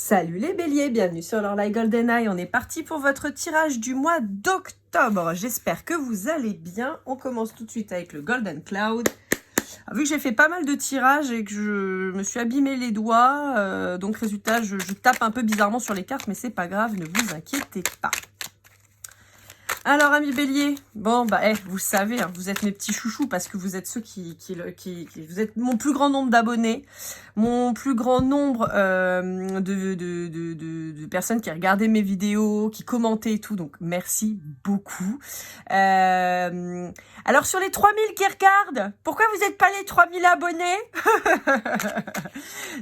Salut les béliers, bienvenue sur l'Orlaï Golden Eye. On est parti pour votre tirage du mois d'octobre. J'espère que vous allez bien. On commence tout de suite avec le Golden Cloud. Vu que j'ai fait pas mal de tirages et que je me suis abîmé les doigts, donc résultat, je tape un peu bizarrement sur les cartes, mais c'est pas grave, ne vous inquiétez pas. Alors, amis béliers, bon, vous savez, hein, vous êtes mes petits chouchous parce que vous êtes ceux vous êtes mon plus grand nombre d'abonnés, mon plus grand nombre de personnes qui regardaient mes vidéos, qui commentaient et tout, donc merci beaucoup. Alors, sur les 3000 qui regardent, pourquoi vous n'êtes pas les 3000 abonnés?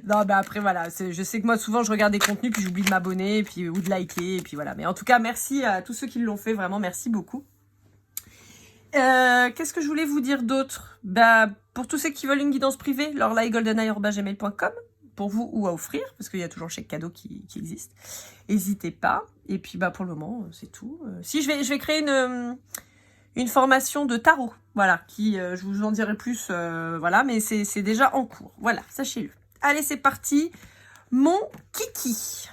Non, après, voilà, je sais que moi, souvent, je regarde des contenus, puis j'oublie de m'abonner, puis ou de liker, et puis voilà. Mais en tout cas, merci à tous ceux qui l'ont fait, vraiment, merci beaucoup. Qu'est-ce que je voulais vous dire d'autre? Pour tous ceux qui veulent une guidance privée, lorlaïgoldeneye@gmail.com, pour vous ou à offrir, parce qu'il y a toujours chèque cadeau qui existe. N'hésitez pas. Et puis, pour le moment, c'est tout. Si, je vais créer une formation de tarot, voilà, je vous en dirai plus, voilà, mais c'est déjà en cours, voilà, sachez-le. Allez, c'est parti, mon kiki.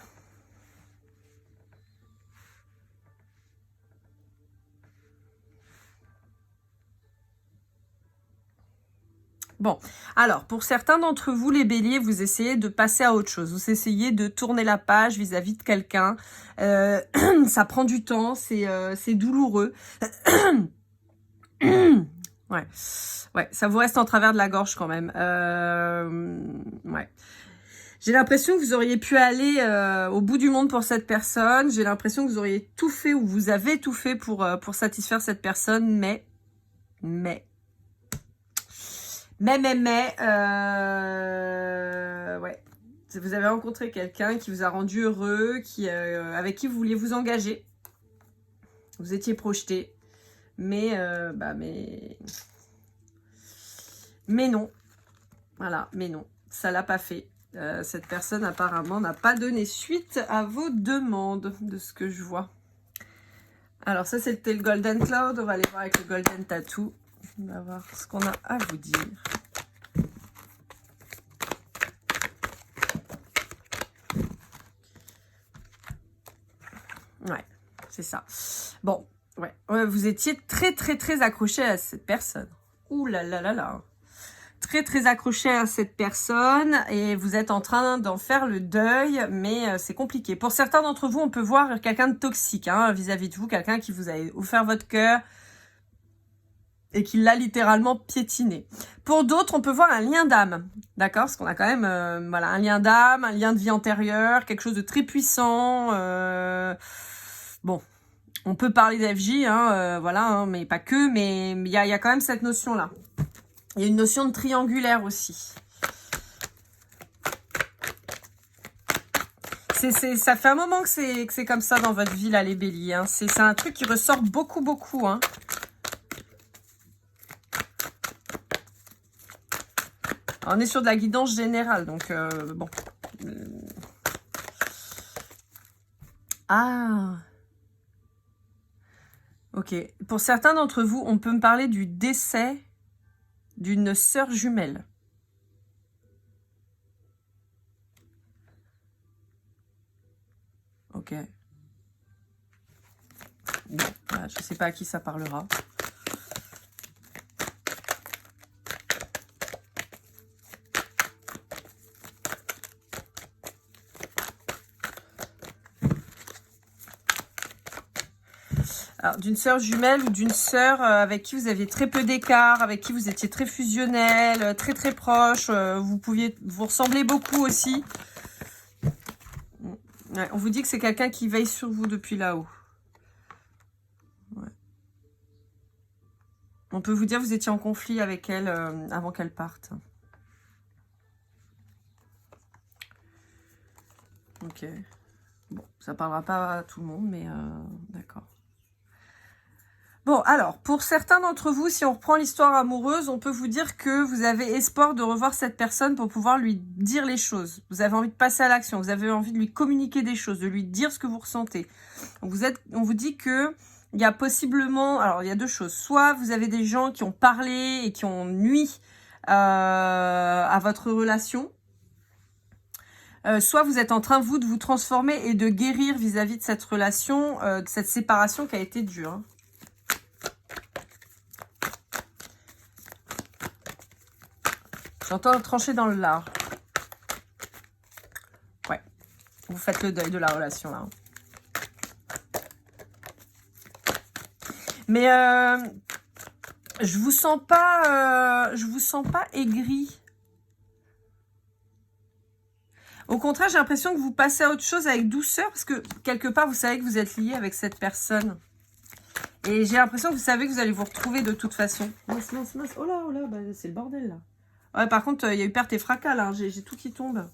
Bon, alors, pour certains d'entre vous, les béliers, vous essayez de passer à autre chose. Vous essayez de tourner la page vis-à-vis de quelqu'un. Ça prend du temps, c'est douloureux. Ouais, ça vous reste en travers de la gorge quand même. Ouais. J'ai l'impression que vous auriez pu aller au bout du monde pour cette personne. J'ai l'impression que vous auriez tout fait ou vous avez tout fait pour satisfaire cette personne, mais, ouais. Vous avez rencontré quelqu'un qui vous a rendu heureux, avec qui vous vouliez vous engager. Vous étiez projeté. Mais non. Voilà, mais non. Ça l'a pas fait. Cette personne apparemment n'a pas donné suite à vos demandes, de ce que je vois. Alors ça, c'était le Golden Cloud. On va aller voir avec le Golden Tattoo. On va voir ce qu'on a à vous dire. Ouais, c'est ça. Bon, ouais. Vous étiez très, très, très accroché à cette personne. Ouh là là là là. Très, très accroché à cette personne et vous êtes en train d'en faire le deuil, mais c'est compliqué. Pour certains d'entre vous, on peut voir quelqu'un de toxique vis-à-vis de vous, quelqu'un qui vous a offert votre cœur et qui l'a littéralement piétiné. Pour d'autres, on peut voir un lien d'âme, d'accord? Parce qu'on a quand même un lien d'âme, un lien de vie antérieure, quelque chose de très puissant. Bon, on peut parler d'FJ, mais pas que, mais il y a quand même cette notion-là. Il y a une notion de triangulaire aussi. Ça fait un moment que c'est comme ça dans votre vie, là, les béliers. C'est un truc qui ressort beaucoup, beaucoup. On est sur de la guidance générale, donc bon. Ah. Ok. Pour certains d'entre vous, on peut me parler du décès d'une sœur jumelle. Ok. Bon, voilà, je ne sais pas à qui ça parlera. Alors, d'une sœur jumelle ou d'une sœur avec qui vous aviez très peu d'écart, avec qui vous étiez très fusionnel, très très proche, vous ressemblez beaucoup aussi. Ouais, on vous dit que c'est quelqu'un qui veille sur vous depuis là-haut. Ouais. On peut vous dire que vous étiez en conflit avec elle avant qu'elle parte. Ok. Bon, ça parlera pas à tout le monde, mais d'accord. Bon, alors, pour certains d'entre vous, si on reprend l'histoire amoureuse, on peut vous dire que vous avez espoir de revoir cette personne pour pouvoir lui dire les choses. Vous avez envie de passer à l'action, vous avez envie de lui communiquer des choses, de lui dire ce que vous ressentez. Donc on vous dit que il y a possiblement, alors il y a deux choses. Soit vous avez des gens qui ont parlé et qui ont nui à votre relation. soit vous êtes en train, vous, de vous transformer et de guérir vis-à-vis de cette relation, de cette séparation qui a été dure. Hein. J'entends trancher dans le lard. Ouais, vous faites le deuil de la relation, là. Mais je vous sens pas aigri. Au contraire, j'ai l'impression que vous passez à autre chose avec douceur, parce que quelque part, vous savez que vous êtes lié avec cette personne. Et j'ai l'impression que vous savez que vous allez vous retrouver de toute façon. Mince, mince, mince. Oh là, bah, c'est le bordel, là. Ouais, par contre, il y a eu perte et fracas, là. J'ai tout qui tombe.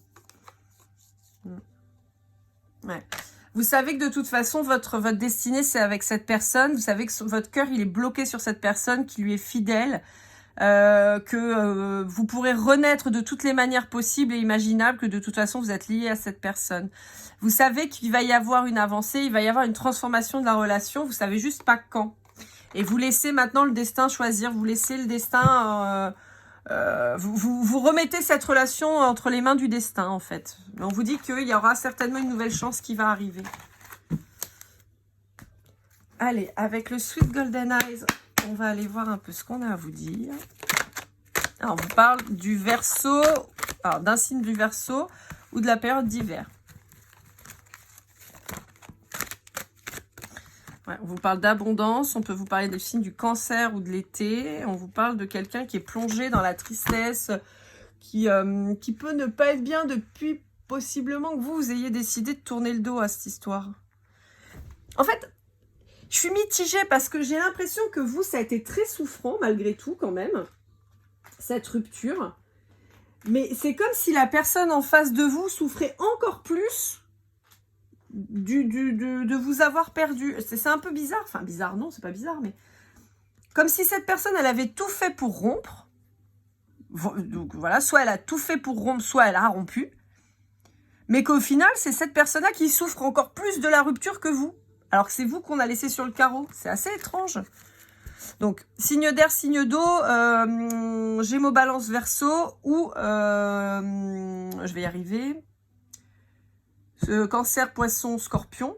Ouais. Vous savez que de toute façon, votre destinée, c'est avec cette personne. Vous savez que votre cœur, il est bloqué sur cette personne qui lui est fidèle. Que vous pourrez renaître de toutes les manières possibles et imaginables, que de toute façon vous êtes lié à cette personne. Vous savez qu'il va y avoir une avancée, il va y avoir une transformation de la relation, vous savez juste pas quand. Et vous laissez maintenant le destin choisir, vous laissez le destin, vous remettez cette relation entre les mains du destin en fait. On vous dit qu'il y aura certainement une nouvelle chance qui va arriver. Allez, avec le Sweet Golden Eyes, on va aller voir un peu ce qu'on a à vous dire. Alors, on vous parle du Verseau, alors d'un signe du Verseau ou de la période d'hiver. Ouais, on vous parle d'abondance, on peut vous parler des signes du Cancer ou de l'été. On vous parle de quelqu'un qui est plongé dans la tristesse, qui peut ne pas être bien depuis possiblement que vous ayez décidé de tourner le dos à cette histoire. En fait, je suis mitigée parce que j'ai l'impression que vous, ça a été très souffrant malgré tout quand même, cette rupture. Mais c'est comme si la personne en face de vous souffrait encore plus de vous avoir perdu. C'est un peu bizarre. Enfin, bizarre, non, c'est pas bizarre, mais comme si cette personne, elle avait tout fait pour rompre. Donc voilà, soit elle a tout fait pour rompre, soit elle a rompu. Mais qu'au final, c'est cette personne-là qui souffre encore plus de la rupture que vous. Alors que c'est vous qu'on a laissé sur le carreau. C'est assez étrange. Donc, signe d'air, signe d'eau, Gémeaux, Balance, Verseau ou, je vais y arriver, Cancer, Poisson, Scorpion.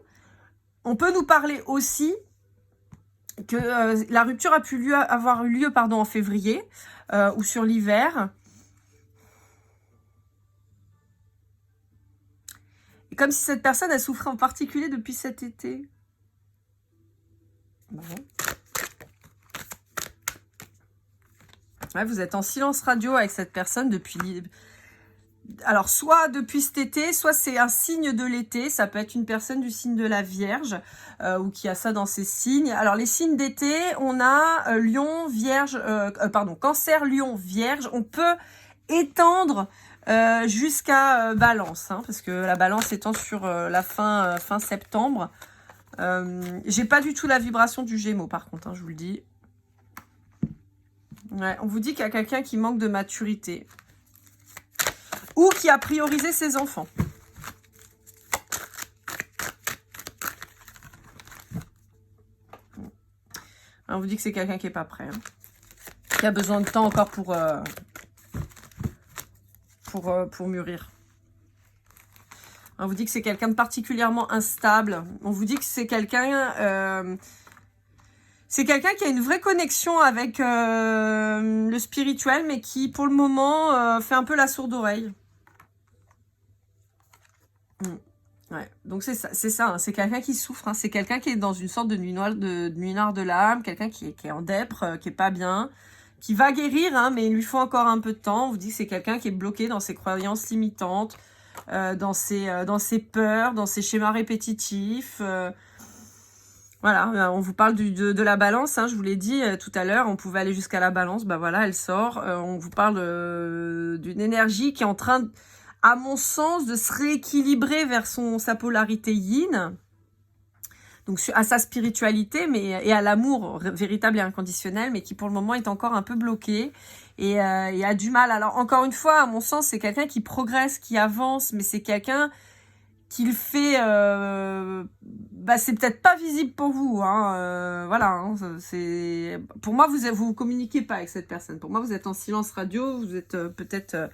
On peut nous parler aussi que la rupture a pu avoir eu lieu en février ou sur l'hiver. Et comme si cette personne, elle souffrait en particulier depuis cet été. Bon. Ouais, vous êtes en silence radio avec cette personne depuis... Alors, soit depuis cet été, soit c'est un signe de l'été. Ça peut être une personne du signe de la Vierge ou qui a ça dans ses signes. Alors, les signes d'été, on a Lion, Vierge, Cancer, Lion, Vierge. On peut étendre jusqu'à Balance, hein, parce que la Balance étant sur la fin septembre. J'ai pas du tout la vibration du Gémeaux, par contre, hein, je vous le dis. Ouais, on vous dit qu'il y a quelqu'un qui manque de maturité. Ou qui a priorisé ses enfants. On vous dit que c'est quelqu'un qui n'est pas prêt. Hein. Qui a besoin de temps encore pour mûrir. On vous dit que c'est quelqu'un de particulièrement instable. On vous dit que c'est quelqu'un... c'est quelqu'un qui a une vraie connexion avec le spirituel, mais qui, pour le moment, fait un peu la sourde oreille. Ouais, donc c'est ça, hein, c'est quelqu'un qui souffre, hein, c'est quelqu'un qui est dans une sorte de nuit noire de l'âme, quelqu'un qui est en dèpre, qui est pas bien, qui va guérir, hein, mais il lui faut encore un peu de temps. On vous dit que c'est quelqu'un qui est bloqué dans ses croyances limitantes, dans ses peurs, dans ses schémas répétitifs. Voilà, on vous parle de la balance, hein, je vous l'ai dit tout à l'heure, on pouvait aller jusqu'à la balance, bah voilà, elle sort. On vous parle d'une énergie qui est en train, à mon sens, de se rééquilibrer vers sa polarité yin, donc à sa spiritualité et à l'amour véritable et inconditionnel, mais qui pour le moment est encore un peu bloqué et a du mal. Alors encore une fois, à mon sens, c'est quelqu'un qui progresse, qui avance, mais c'est quelqu'un qui le fait, c'est peut-être pas visible pour vous, hein, voilà, hein, c'est pour moi vous communiquez pas avec cette personne. Pour moi, vous êtes en silence radio, vous êtes peut-être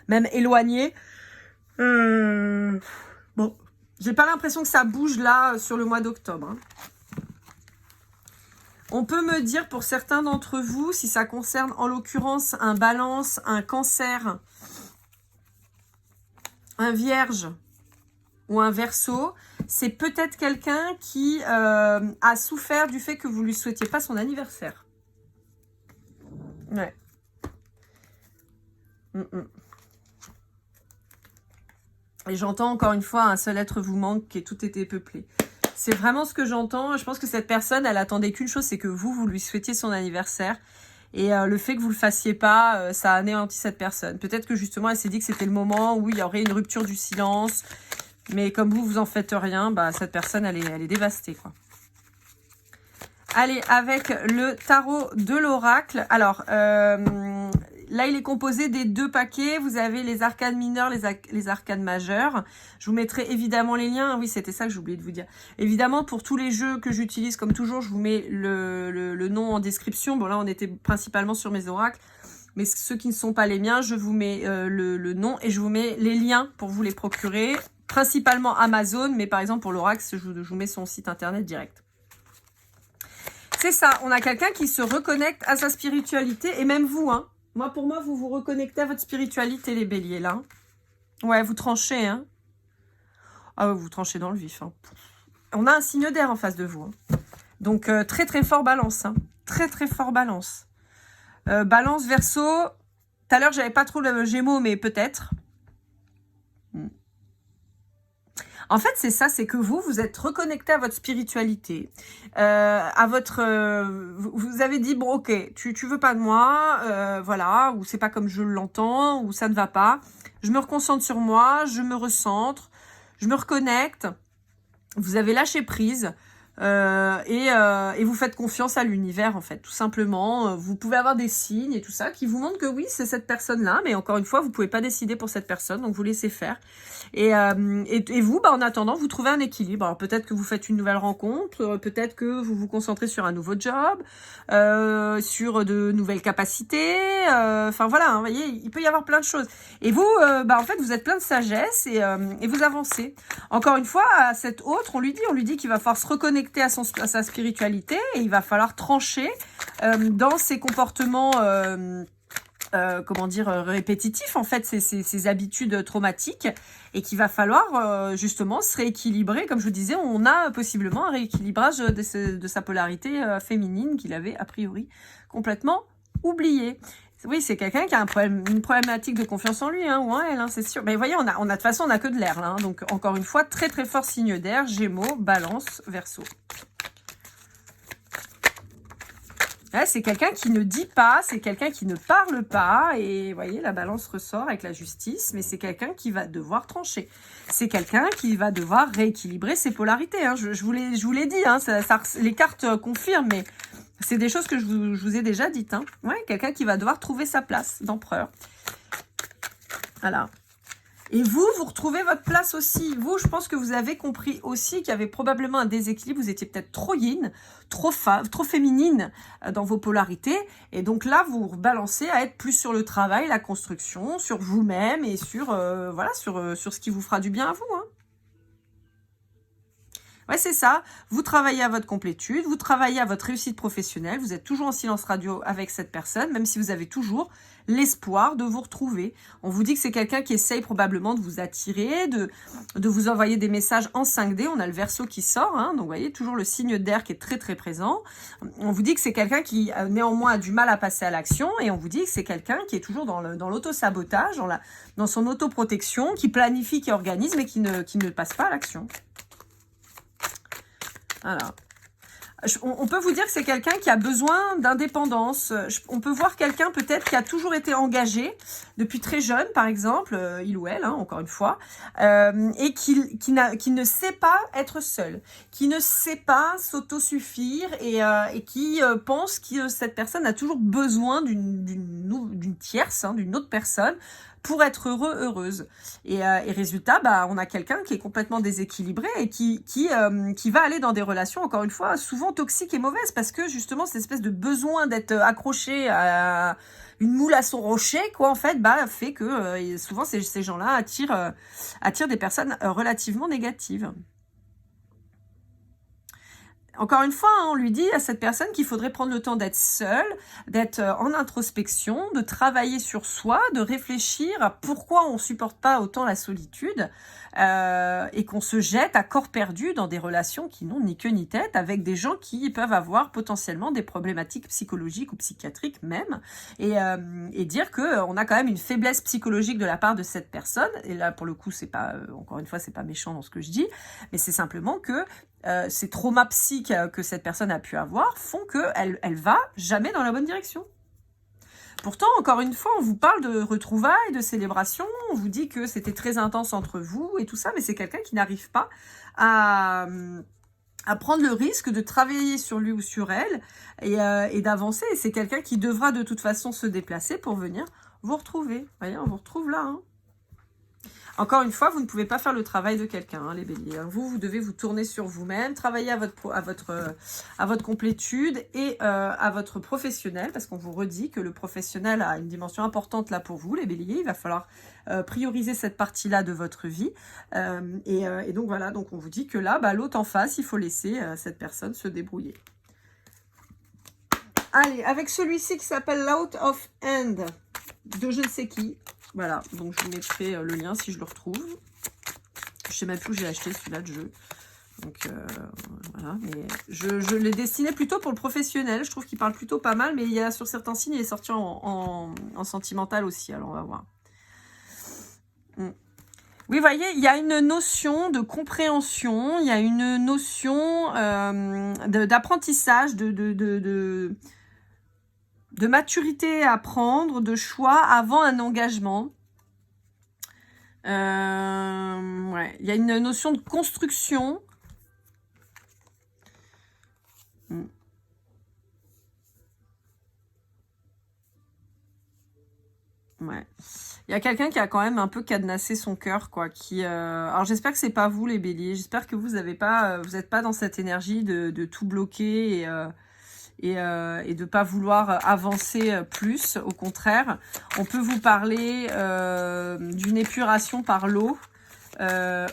même éloigné. Bon, j'ai pas l'impression que ça bouge là sur le mois d'octobre. Hein. On peut me dire pour certains d'entre vous, si ça concerne en l'occurrence un balance, un cancer, un vierge ou un verseau, c'est peut-être quelqu'un qui a souffert du fait que vous lui souhaitiez pas son anniversaire. Ouais. Et j'entends encore une fois, un seul être vous manque et tout était peuplé. C'est vraiment ce que j'entends. Je pense que cette personne, elle attendait qu'une chose, c'est que vous lui souhaitiez son anniversaire. Et le fait que vous le fassiez pas, ça a anéanti cette personne. Peut-être que justement, elle s'est dit que c'était le moment où il y aurait une rupture du silence. Mais comme vous en faites rien, bah, cette personne, elle est dévastée, quoi. Allez, avec le tarot de l'oracle. Alors, là, il est composé des 2 paquets. Vous avez les arcanes mineures, les arcanes majeures. Je vous mettrai évidemment les liens. Oui, c'était ça que j'ai oublié de vous dire. Évidemment, pour tous les jeux que j'utilise, comme toujours, je vous mets le nom en description. Bon, là, on était principalement sur mes oracles. Mais ceux qui ne sont pas les miens, je vous mets le nom et je vous mets les liens pour vous les procurer. Principalement Amazon, mais par exemple, pour l'oracle, je vous mets son site internet direct. C'est ça, on a quelqu'un qui se reconnecte à sa spiritualité, et même vous, hein. Pour moi, vous vous reconnectez à votre spiritualité, les béliers, là. Ouais, vous tranchez, hein. Ah ouais, vous tranchez dans le vif, hein. On a un signe d'air en face de vous. Hein. Donc, très, très fort balance, hein. Très, très fort balance. Balance, verso. Tout à l'heure, j'avais pas trop le Gémeaux, mais peut-être. En fait, c'est ça, c'est que vous êtes reconnecté à votre spiritualité, à votre... vous avez dit, bon, ok, tu veux pas de moi, voilà, ou c'est pas comme je l'entends, ou ça ne va pas. Je me reconcentre sur moi, je me recentre, je me reconnecte. Vous avez lâché prise. Et vous faites confiance à l'univers, en fait, tout simplement. Vous pouvez avoir des signes et tout ça qui vous montrent que oui, c'est cette personne-là, mais encore une fois, vous pouvez pas décider pour cette personne, donc vous laissez faire. Et vous, en attendant, vous trouvez un équilibre. Alors peut-être que vous faites une nouvelle rencontre, peut-être que vous vous concentrez sur un nouveau job, sur de nouvelles capacités. Enfin voilà, hein, vous voyez, il peut y avoir plein de choses. Et vous, en fait, vous êtes plein de sagesse et vous avancez. Encore une fois, à cet autre, on lui dit qu'il va falloir se reconnecter à sa spiritualité et il va falloir trancher dans ses comportements répétitifs, en fait, ces habitudes traumatiques, et qu'il va falloir justement se rééquilibrer. Comme je vous disais, on a possiblement un rééquilibrage de sa polarité féminine qu'il avait a priori complètement oublié. Oui, c'est quelqu'un qui a une problématique de confiance en lui, hein, ou en elle, hein, c'est sûr. Mais voyez, de toute façon, on n'a que de l'air, là. Hein, donc, encore une fois, très très fort signe d'air, Gémeaux, Balance, Verseau. Ouais, c'est quelqu'un qui ne dit pas, c'est quelqu'un qui ne parle pas. Et vous voyez, la Balance ressort avec la justice, mais c'est quelqu'un qui va devoir trancher. C'est quelqu'un qui va devoir rééquilibrer ses polarités. Hein. Je vous l'ai dit, hein, les cartes confirment, mais... c'est des choses que je vous ai déjà dites. Hein. Ouais, quelqu'un qui va devoir trouver sa place d'empereur. Voilà. Et vous retrouvez votre place aussi. Vous, je pense que vous avez compris aussi qu'il y avait probablement un déséquilibre. Vous étiez peut-être trop yin, trop féminine dans vos polarités. Et donc là, vous balancez à être plus sur le travail, la construction, sur vous-même et sur ce qui vous fera du bien à vous. Hein. Ouais, c'est ça. Vous travaillez à votre complétude, vous travaillez à votre réussite professionnelle, vous êtes toujours en silence radio avec cette personne, même si vous avez toujours l'espoir de vous retrouver. On vous dit que c'est quelqu'un qui essaye probablement de vous attirer, de vous envoyer des messages en 5D. On a le Verseau qui sort, hein, donc vous voyez, toujours le signe d'air qui est très très présent. On vous dit que c'est quelqu'un qui néanmoins a du mal à passer à l'action, et on vous dit que c'est quelqu'un qui est toujours dans l'auto-sabotage, dans son autoprotection, qui planifie, qui organise, mais qui ne passe pas à l'action. Voilà. On peut vous dire que c'est quelqu'un qui a besoin d'indépendance. On peut voir quelqu'un peut-être qui a toujours été engagé depuis très jeune, par exemple, il ou elle, hein, encore une fois, et qui ne sait pas être seul, qui ne sait pas s'autosuffire et qui pense que cette personne a toujours besoin d'une tierce, hein, d'une autre personne, pour être heureux, heureuse. Et résultat, bah, on a quelqu'un qui est complètement déséquilibré et qui va aller dans des relations, encore une fois, souvent toxiques et mauvaises, parce que justement, cette espèce de besoin d'être accroché à une moule à son rocher, quoi, en fait, bah, fait que souvent ces gens-là attirent des personnes relativement négatives. Encore une fois, on lui dit à cette personne qu'il faudrait prendre le temps d'être seul, d'être en introspection, de travailler sur soi, de réfléchir à pourquoi on supporte pas autant la solitude et qu'on se jette à corps perdu dans des relations qui n'ont ni queue ni tête avec des gens qui peuvent avoir potentiellement des problématiques psychologiques ou psychiatriques même et dire que on a quand même une faiblesse psychologique de la part de cette personne. Et là, pour le coup, c'est pas encore une fois, c'est pas méchant dans ce que je dis, mais c'est simplement que ces traumas psychiques que cette personne a pu avoir font qu'elle va jamais dans la bonne direction. Pourtant, encore une fois, on vous parle de retrouvailles, de célébrations, on vous dit que c'était très intense entre vous et tout ça, mais c'est quelqu'un qui n'arrive pas à prendre le risque de travailler sur lui ou sur elle et d'avancer. Et c'est quelqu'un qui devra de toute façon se déplacer pour venir vous retrouver. Vous voyez, on vous retrouve là, hein. Encore une fois, vous ne pouvez pas faire le travail de quelqu'un, hein, les béliers. Vous devez vous tourner sur vous-même, travailler à votre complétude et à votre professionnel, parce qu'on vous redit que le professionnel a une dimension importante là pour vous, les béliers. Il va falloir prioriser cette partie-là de votre vie. Et donc voilà, donc on vous dit que là, bah, l'autre en face, il faut laisser cette personne se débrouiller. Allez, avec celui-ci qui s'appelle Out of Hand, de je ne sais qui. Voilà, donc je vous mettrai le lien si je le retrouve. Je sais même plus où j'ai acheté celui-là de jeu. Donc voilà, mais je l'ai destiné plutôt pour le professionnel. Je trouve qu'il parle plutôt pas mal, mais il y a sur certains signes, il est sorti en sentimental aussi. Alors on va voir. Oui, vous voyez, il y a une notion de compréhension, il y a une notion d'apprentissage, de maturité à prendre, de choix avant un engagement. Ouais. Il y a une notion de construction. Ouais. Il y a quelqu'un qui a quand même un peu cadenassé son cœur, quoi. Alors j'espère que c'est pas vous, les béliers. J'espère que vous n'êtes pas dans cette énergie de tout bloquer et de pas vouloir avancer plus. Au contraire, on peut vous parler d'une épuration par l'eau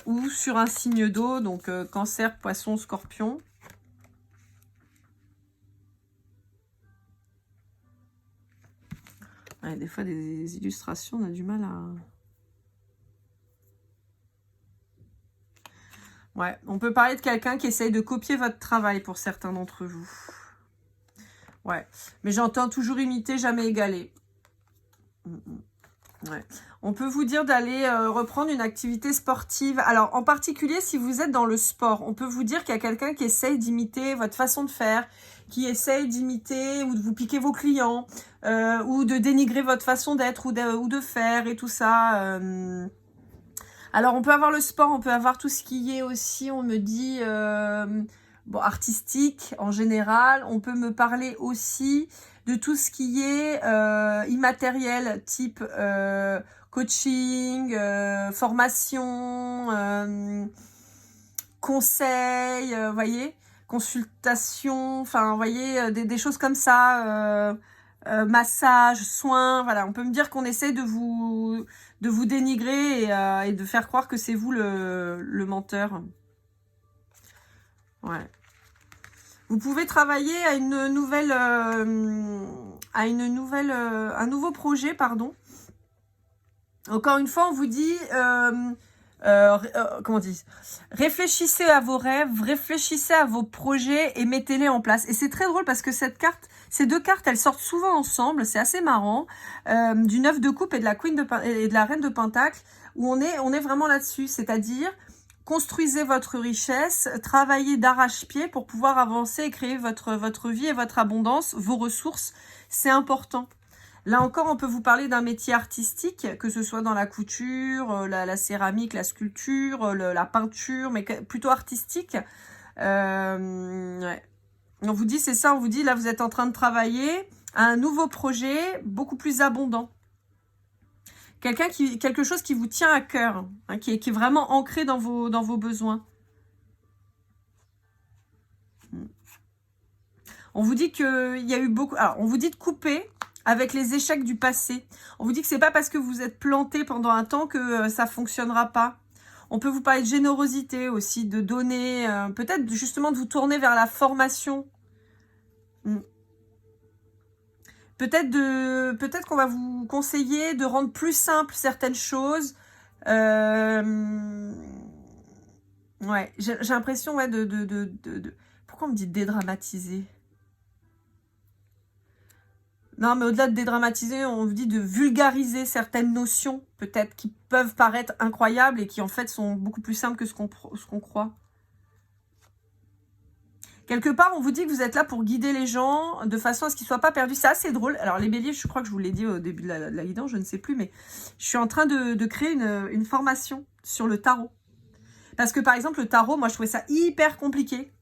ou sur un signe d'eau, donc cancer, poisson, scorpion. Ouais, des fois, des illustrations, on a du mal à... Ouais, on peut parler de quelqu'un qui essaye de copier votre travail pour certains d'entre vous. Ouais, mais j'entends toujours imiter, jamais égaler. Ouais. On peut vous dire d'aller reprendre une activité sportive. Alors, en particulier, si vous êtes dans le sport, on peut vous dire qu'il y a quelqu'un qui essaye d'imiter votre façon de faire, qui essaye d'imiter ou de vous piquer vos clients, ou de dénigrer votre façon d'être ou de faire et tout ça. Alors, on peut avoir le sport, on peut avoir tout ce qui est aussi, on me dit, bon, artistique en général. On peut me parler aussi de tout ce qui est immatériel, type coaching, formation, conseil, voyez, consultation, enfin, voyez, des choses comme ça, massage, soins, voilà. On peut me dire qu'on essaie de vous dénigrer et de faire croire que c'est vous le menteur. Ouais. Vous pouvez travailler à un nouveau projet, pardon. Encore une fois, on vous dit, comment on dit, réfléchissez à vos rêves, réfléchissez à vos projets et mettez-les en place. Et c'est très drôle parce que ces deux cartes, elles sortent souvent ensemble. C'est assez marrant. Du 9 de coupe et de la et de la reine de pentacle, où on est vraiment là-dessus. C'est-à-dire, construisez votre richesse, travaillez d'arrache-pied pour pouvoir avancer et créer votre vie et votre abondance, vos ressources. C'est important. Là encore, on peut vous parler d'un métier artistique, que ce soit dans la couture, la céramique, la sculpture, la peinture, mais plutôt artistique. Ouais. On vous dit, c'est ça, on vous dit, là, vous êtes en train de travailler à un nouveau projet beaucoup plus abondant. quelque chose qui vous tient à cœur, hein, qui est vraiment ancré dans vos besoins. On vous dit qu'il y a eu beaucoup... Alors, on vous dit de couper avec les échecs du passé. On vous dit que c'est pas parce que vous êtes planté pendant un temps que ça fonctionnera pas. On peut vous parler de générosité aussi, de donner, peut-être justement de vous tourner vers la formation. Peut-être qu'on va vous conseiller de rendre plus simple certaines choses. Ouais, j'ai l'impression ouais, Pourquoi on me dit dédramatiser? Non, mais au-delà de dédramatiser, on vous dit de vulgariser certaines notions, peut-être, qui peuvent paraître incroyables et qui, en fait, sont beaucoup plus simples que ce qu'on croit. Quelque part, on vous dit que vous êtes là pour guider les gens de façon à ce qu'ils ne soient pas perdus. C'est assez drôle. Alors, les béliers, je crois que je vous l'ai dit au début de la guidance, je ne sais plus, mais je suis en train de créer une formation sur le tarot. Parce que, par exemple, le tarot, moi, je trouvais ça hyper compliqué.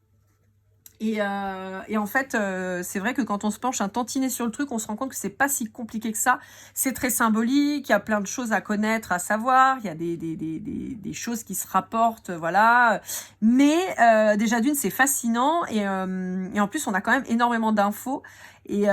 Et en fait, c'est vrai que quand on se penche un tantinet sur le truc, on se rend compte que c'est pas si compliqué que ça. C'est très symbolique, il y a plein de choses à connaître, à savoir, il y a des choses qui se rapportent, voilà. Mais déjà d'une, c'est fascinant et en plus, on a quand même énormément d'infos et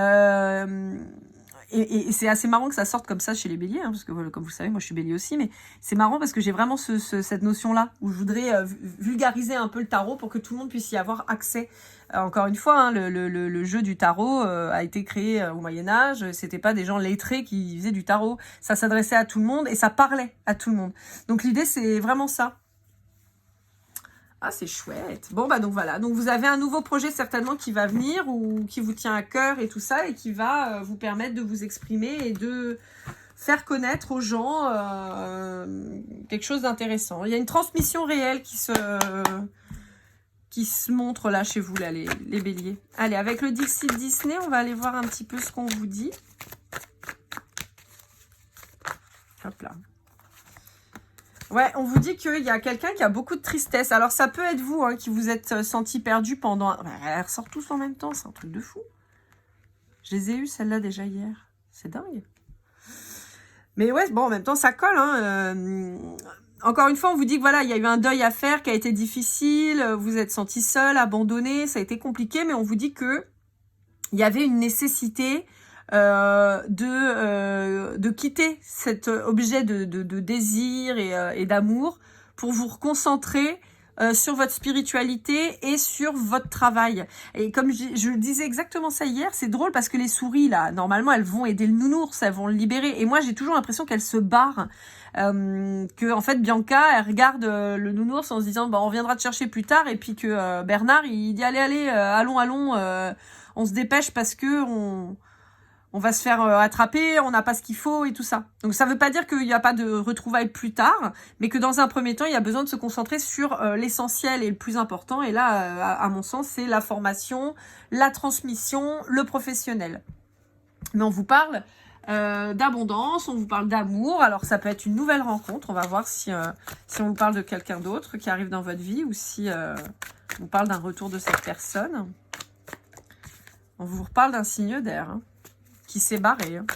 c'est assez marrant que ça sorte comme ça chez les béliers, hein, parce que comme vous le savez, moi je suis bélier aussi, mais c'est marrant parce que j'ai vraiment cette notion-là, où je voudrais vulgariser un peu le tarot pour que tout le monde puisse y avoir accès. Encore une fois, hein, le jeu du tarot a été créé au Moyen-Âge, c'était pas des gens lettrés qui faisaient du tarot, ça s'adressait à tout le monde et ça parlait à tout le monde. Donc l'idée c'est vraiment ça. Ah, c'est chouette. Bon, bah donc voilà. Donc vous avez un nouveau projet certainement qui va venir ou qui vous tient à cœur et tout ça et qui va vous permettre de vous exprimer et de faire connaître aux gens quelque chose d'intéressant. Il y a une transmission réelle qui se montre là chez vous, là, les béliers. Allez, avec le Dixit Disney, on va aller voir un petit peu ce qu'on vous dit. Hop là. Ouais, on vous dit qu'il y a quelqu'un qui a beaucoup de tristesse. Alors, ça peut être vous hein, qui vous êtes senti perdu pendant... Elles ressortent tous en même temps, c'est un truc de fou. Je les ai eues, celles-là, déjà hier. C'est dingue. Mais ouais, bon, en même temps, ça colle. Hein. Encore une fois, on vous dit que voilà, il y a eu un deuil à faire qui a été difficile. Vous êtes senti seul, abandonné, ça a été compliqué. Mais on vous dit que il y avait une nécessité... de quitter cet objet de désir et d'amour pour vous reconcentrer sur votre spiritualité et sur votre travail. Et comme je le disais exactement ça hier, c'est drôle parce que les souris, là, normalement, elles vont aider le nounours, elles vont le libérer. Et moi, j'ai toujours l'impression qu'elles se barrent. Que en fait, Bianca, elle regarde le nounours en se disant, bah, on reviendra te chercher plus tard. Et puis que Bernard, il dit, allez, allons, on se dépêche parce que on va se faire attraper, on n'a pas ce qu'il faut et tout ça. Donc ça ne veut pas dire qu'il n'y a pas de retrouvailles plus tard, mais que dans un premier temps, il y a besoin de se concentrer sur l'essentiel et le plus important. Et là, à mon sens, c'est la formation, la transmission, le professionnel. Mais on vous parle d'abondance, on vous parle d'amour. Alors ça peut être une nouvelle rencontre. On va voir si on vous parle de quelqu'un d'autre qui arrive dans votre vie ou si on vous parle d'un retour de cette personne. On vous reparle d'un signe d'air, hein, qui s'est barré. Hein.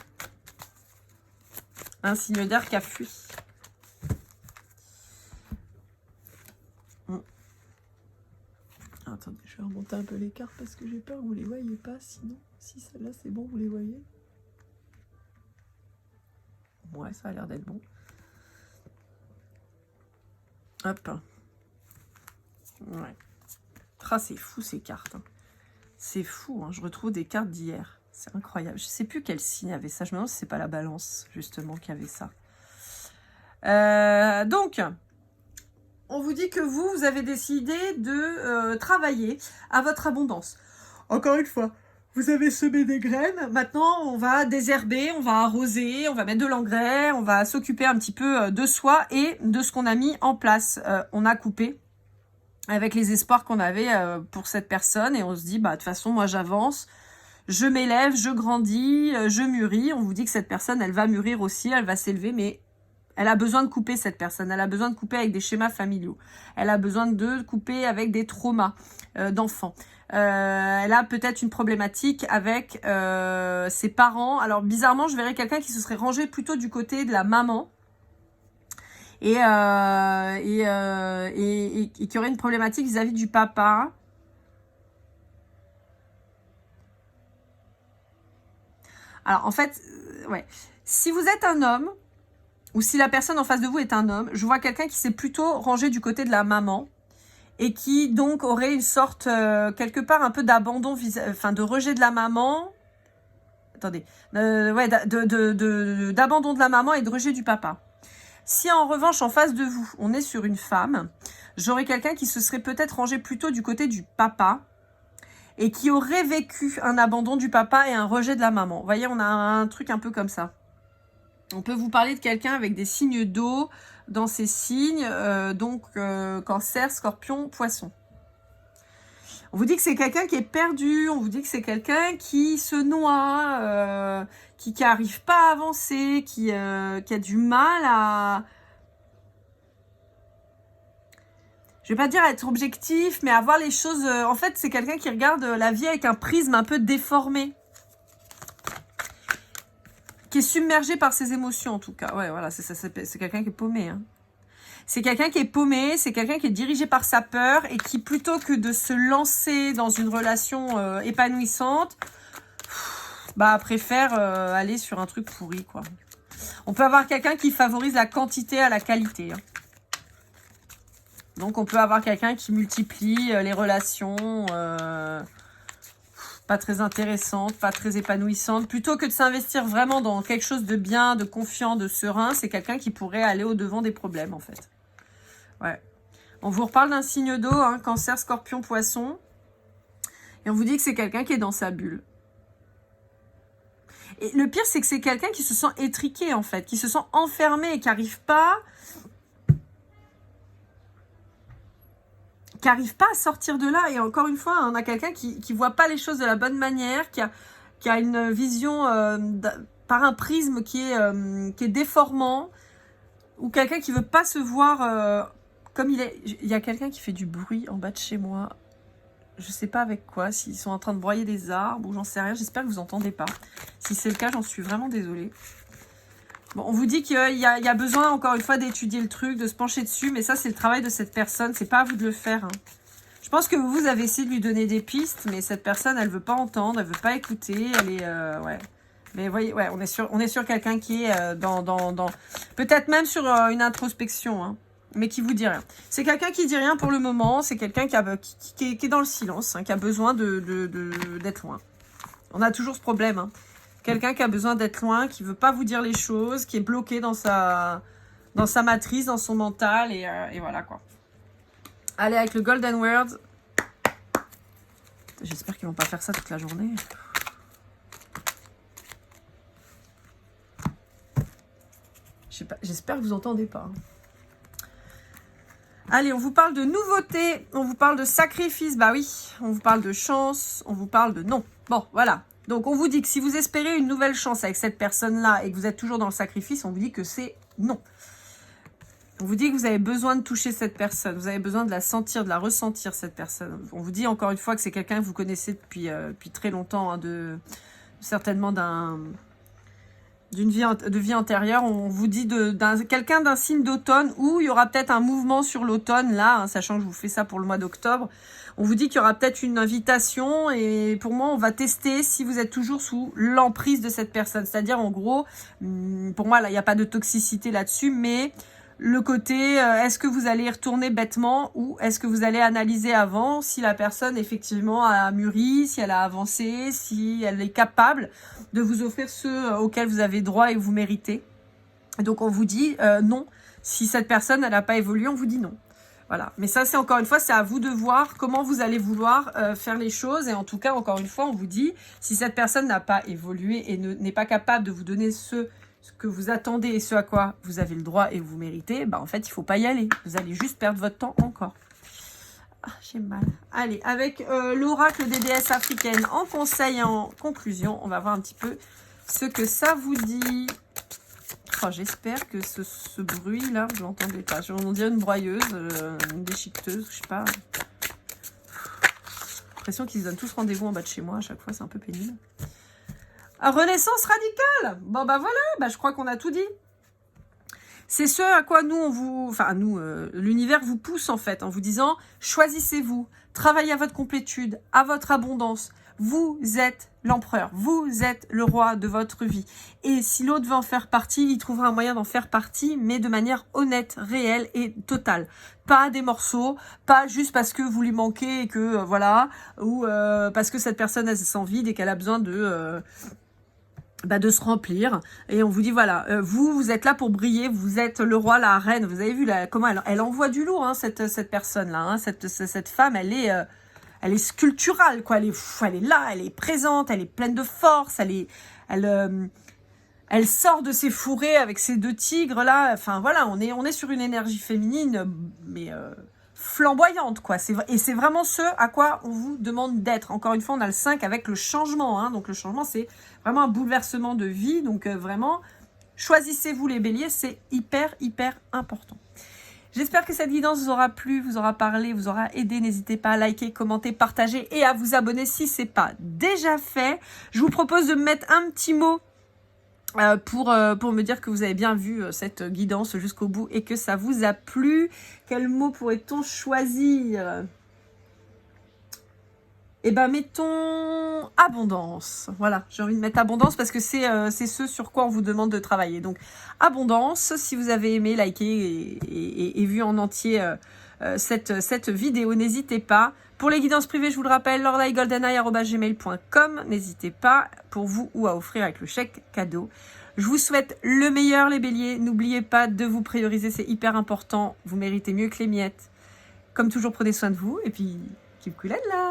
Un signe d'air qui a fui. Attendez, je vais remonter un peu les cartes parce que j'ai peur que vous les voyez pas. Sinon, si celle-là c'est bon, vous les voyez. Ouais, ça a l'air d'être bon. Hop. Ouais. Ah, c'est fou ces cartes. Hein. C'est fou, hein. Je retrouve des cartes d'hier. C'est incroyable. Je ne sais plus quel signe avait ça. Je me demande si c'est pas la balance, justement, qui avait ça. Donc, on vous dit que vous avez décidé de travailler à votre abondance. Encore une fois, vous avez semé des graines. Maintenant, on va désherber, on va arroser, on va mettre de l'engrais, on va s'occuper un petit peu de soi et de ce qu'on a mis en place. On a coupé avec les espoirs qu'on avait pour cette personne et on se dit, bah, de toute façon, moi, j'avance. Je m'élève, je grandis, je mûris. On vous dit que cette personne, elle va mûrir aussi, elle va s'élever, mais elle a besoin de couper cette personne. Elle a besoin de couper avec des schémas familiaux. Elle a besoin de couper avec des traumas d'enfants. Elle a peut-être une problématique avec ses parents. Alors bizarrement, je verrais quelqu'un qui se serait rangé plutôt du côté de la maman et qui aurait une problématique vis-à-vis du papa. Alors en fait, ouais, si vous êtes un homme ou si la personne en face de vous est un homme, je vois quelqu'un qui s'est plutôt rangé du côté de la maman. Et qui donc aurait une sorte, quelque part, un peu d'abandon, enfin de rejet de la maman. Attendez, ouais, d'abandon de la maman et de rejet du papa. Si en revanche, en face de vous, on est sur une femme, j'aurais quelqu'un qui se serait peut-être rangé plutôt du côté du papa et qui aurait vécu un abandon du papa et un rejet de la maman. Vous voyez, on a un truc un peu comme ça. On peut vous parler de quelqu'un avec des signes d'eau dans ces signes, Cancer, Scorpion, Poisson. On vous dit que c'est quelqu'un qui est perdu, on vous dit que c'est quelqu'un qui se noie, qui n'arrive pas à avancer, qui a du mal à... Je vais pas dire être objectif, mais à voir les choses... en fait, c'est quelqu'un qui regarde la vie avec un prisme un peu déformé. Qui est submergé par ses émotions, en tout cas. Ouais, voilà, c'est quelqu'un qui est paumé. Hein. C'est quelqu'un qui est paumé, c'est quelqu'un qui est dirigé par sa peur et qui, plutôt que de se lancer dans une relation épanouissante, préfère aller sur un truc pourri, quoi. On peut avoir quelqu'un qui favorise la quantité à la qualité. Hein. Donc, on peut avoir quelqu'un qui multiplie les relations... pas très intéressante, pas très épanouissante. Plutôt que de s'investir vraiment dans quelque chose de bien, de confiant, de serein, c'est quelqu'un qui pourrait aller au-devant des problèmes, en fait. Ouais. On vous reparle d'un signe d'eau, hein, Cancer, Scorpion, Poisson. Et on vous dit que c'est quelqu'un qui est dans sa bulle. Et le pire, c'est que c'est quelqu'un qui se sent étriqué, en fait, qui se sent enfermé et qui n'arrive pas... à sortir de là. Et encore une fois, on a quelqu'un qui voit pas les choses de la bonne manière, qui a une vision par un prisme qui est déformant, ou quelqu'un qui veut pas se voir comme il est. Il y a quelqu'un qui fait du bruit en bas de chez moi. Je sais pas avec quoi, s'ils sont en train de broyer des arbres ou j'en sais rien. J'espère que vous entendez pas. Si c'est le cas, j'en suis vraiment désolée. Bon, on vous dit qu'il y a besoin, encore une fois, d'étudier le truc, de se pencher dessus, mais ça, c'est le travail de cette personne, c'est pas à vous de le faire. Hein. Je pense que vous avez essayé de lui donner des pistes, mais cette personne, elle veut pas entendre, elle veut pas écouter, elle est... ouais. Mais vous voyez, ouais, on est sur quelqu'un qui est dans peut-être même sur une introspection, hein, mais qui vous dit rien. C'est quelqu'un qui dit rien pour le moment, c'est quelqu'un qui est dans le silence, hein, qui a besoin d'être loin. On a toujours ce problème, hein. Quelqu'un qui a besoin d'être loin, qui veut pas vous dire les choses, qui est bloqué dans sa matrice, dans son mental, et voilà, quoi. Allez, avec le Golden Word. J'espère qu'ils vont pas faire ça toute la journée. J'espère que vous entendez pas. Allez, on vous parle de nouveautés, on vous parle de sacrifice, bah oui, on vous parle de chance, on vous parle de non. Bon, voilà. Donc, on vous dit que si vous espérez une nouvelle chance avec cette personne-là et que vous êtes toujours dans le sacrifice, on vous dit que c'est non. On vous dit que vous avez besoin de toucher cette personne, vous avez besoin de la sentir, de la ressentir, cette personne. On vous dit encore une fois que c'est quelqu'un que vous connaissez depuis très longtemps, hein, certainement d'une vie antérieure. On vous dit quelqu'un d'un signe d'automne où il y aura peut-être un mouvement sur l'automne, là, hein, sachant que je vous fais ça pour le mois d'octobre. On vous dit qu'il y aura peut-être une invitation et pour moi, on va tester si vous êtes toujours sous l'emprise de cette personne. C'est-à-dire, en gros, pour moi, là, il n'y a pas de toxicité là-dessus, mais le côté, est-ce que vous allez y retourner bêtement ou est-ce que vous allez analyser avant si la personne, effectivement, a mûri, si elle a avancé, si elle est capable de vous offrir ce auquel vous avez droit et vous méritez. Donc, on vous dit non. Si cette personne, elle n'a pas évolué, on vous dit non. Voilà, mais ça, c'est encore une fois, c'est à vous de voir comment vous allez vouloir faire les choses. Et en tout cas, encore une fois, on vous dit, si cette personne n'a pas évolué et n'est pas capable de vous donner ce que vous attendez et ce à quoi vous avez le droit et vous méritez, bah en fait, il ne faut pas y aller. Vous allez juste perdre votre temps encore. Ah, j'ai mal. Allez, avec l'oracle des déesses africaines en conseil et en conclusion, on va voir un petit peu ce que ça vous dit. Oh, j'espère que ce bruit-là, vous l'entendez pas. On dirait une broyeuse, une déchiqueteuse, je sais pas. l'impression qu'ils se donnent tous rendez-vous en bas de chez moi. À chaque fois, c'est un peu pénible. Renaissance radicale. Bon, bah voilà, bah, je crois qu'on a tout dit. C'est ce à quoi nous, l'univers vous pousse en fait, en vous disant, choisissez-vous, travaillez à votre complétude, à votre abondance. Vous êtes l'empereur, vous êtes le roi de votre vie. Et si l'autre veut en faire partie, il trouvera un moyen d'en faire partie, mais de manière honnête, réelle et totale. Pas des morceaux, pas juste parce que vous lui manquez et que, voilà, ou parce que cette personne a s'en vide et qu'elle a besoin de se remplir, et on vous dit voilà, vous êtes là pour briller, vous êtes le roi, la reine. Vous avez vu comment elle envoie du lourd, hein, cette personne là, hein, cette femme, elle est sculpturale, quoi. Elle est là, elle est présente, elle est pleine de force, elle sort de ses fourrés avec ses 2 tigres là. Enfin voilà, on est sur une énergie féminine, mais flamboyante, quoi. Et c'est vraiment ce à quoi on vous demande d'être. Encore une fois, on a le 5 avec le changement, hein. Donc le changement, c'est vraiment un bouleversement de vie. Donc vraiment, choisissez-vous les béliers, c'est hyper, hyper important. J'espère que cette guidance vous aura plu, vous aura parlé, vous aura aidé. N'hésitez pas à liker, commenter, partager et à vous abonner si ce n'est pas déjà fait. Je vous propose de me mettre un petit mot pour me dire que vous avez bien vu cette guidance jusqu'au bout et que ça vous a plu. Quel mot pourrait-on choisir? Eh ben, mettons abondance. Voilà, j'ai envie de mettre abondance parce que c'est ce sur quoi on vous demande de travailler. Donc, abondance, si vous avez aimé, liker et vu en entier cette vidéo, n'hésitez pas. Pour les guidances privées, je vous le rappelle, lorlaigoldeneye@gmail.com. N'hésitez pas pour vous ou à offrir avec le chèque cadeau. Je vous souhaite le meilleur, les béliers. N'oubliez pas de vous prioriser, c'est hyper important. Vous méritez mieux que les miettes. Comme toujours, prenez soin de vous. Et puis, keep cool and love.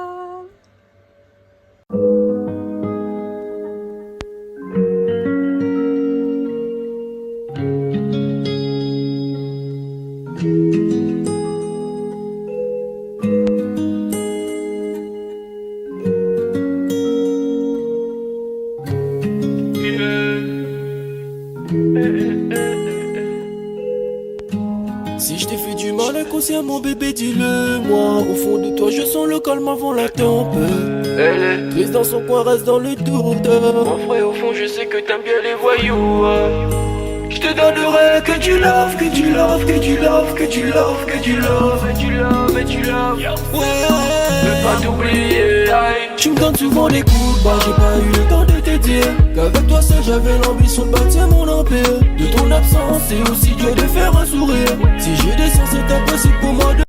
Si je t'ai fait du mal inconsciemment, bébé, dis-le moi. Au fond de toi, je sens le calme avant la tempête. Elle est triste dans son coin, reste dans le doute. Mon frère, au fond, je sais que t'aimes bien les voyous. Je te donnerai que du love, que du love, que du love, que du love, que du love, et du love, et du love. Ouais, veux pas t'oublier. Tu me donnes souvent des coups de barre, j'ai pas eu le temps de te dire qu'avec toi seul j'avais l'ambition de bâtir mon empire. De ton absence, c'est aussi dur de faire un sourire. Si je descends, c'est impossible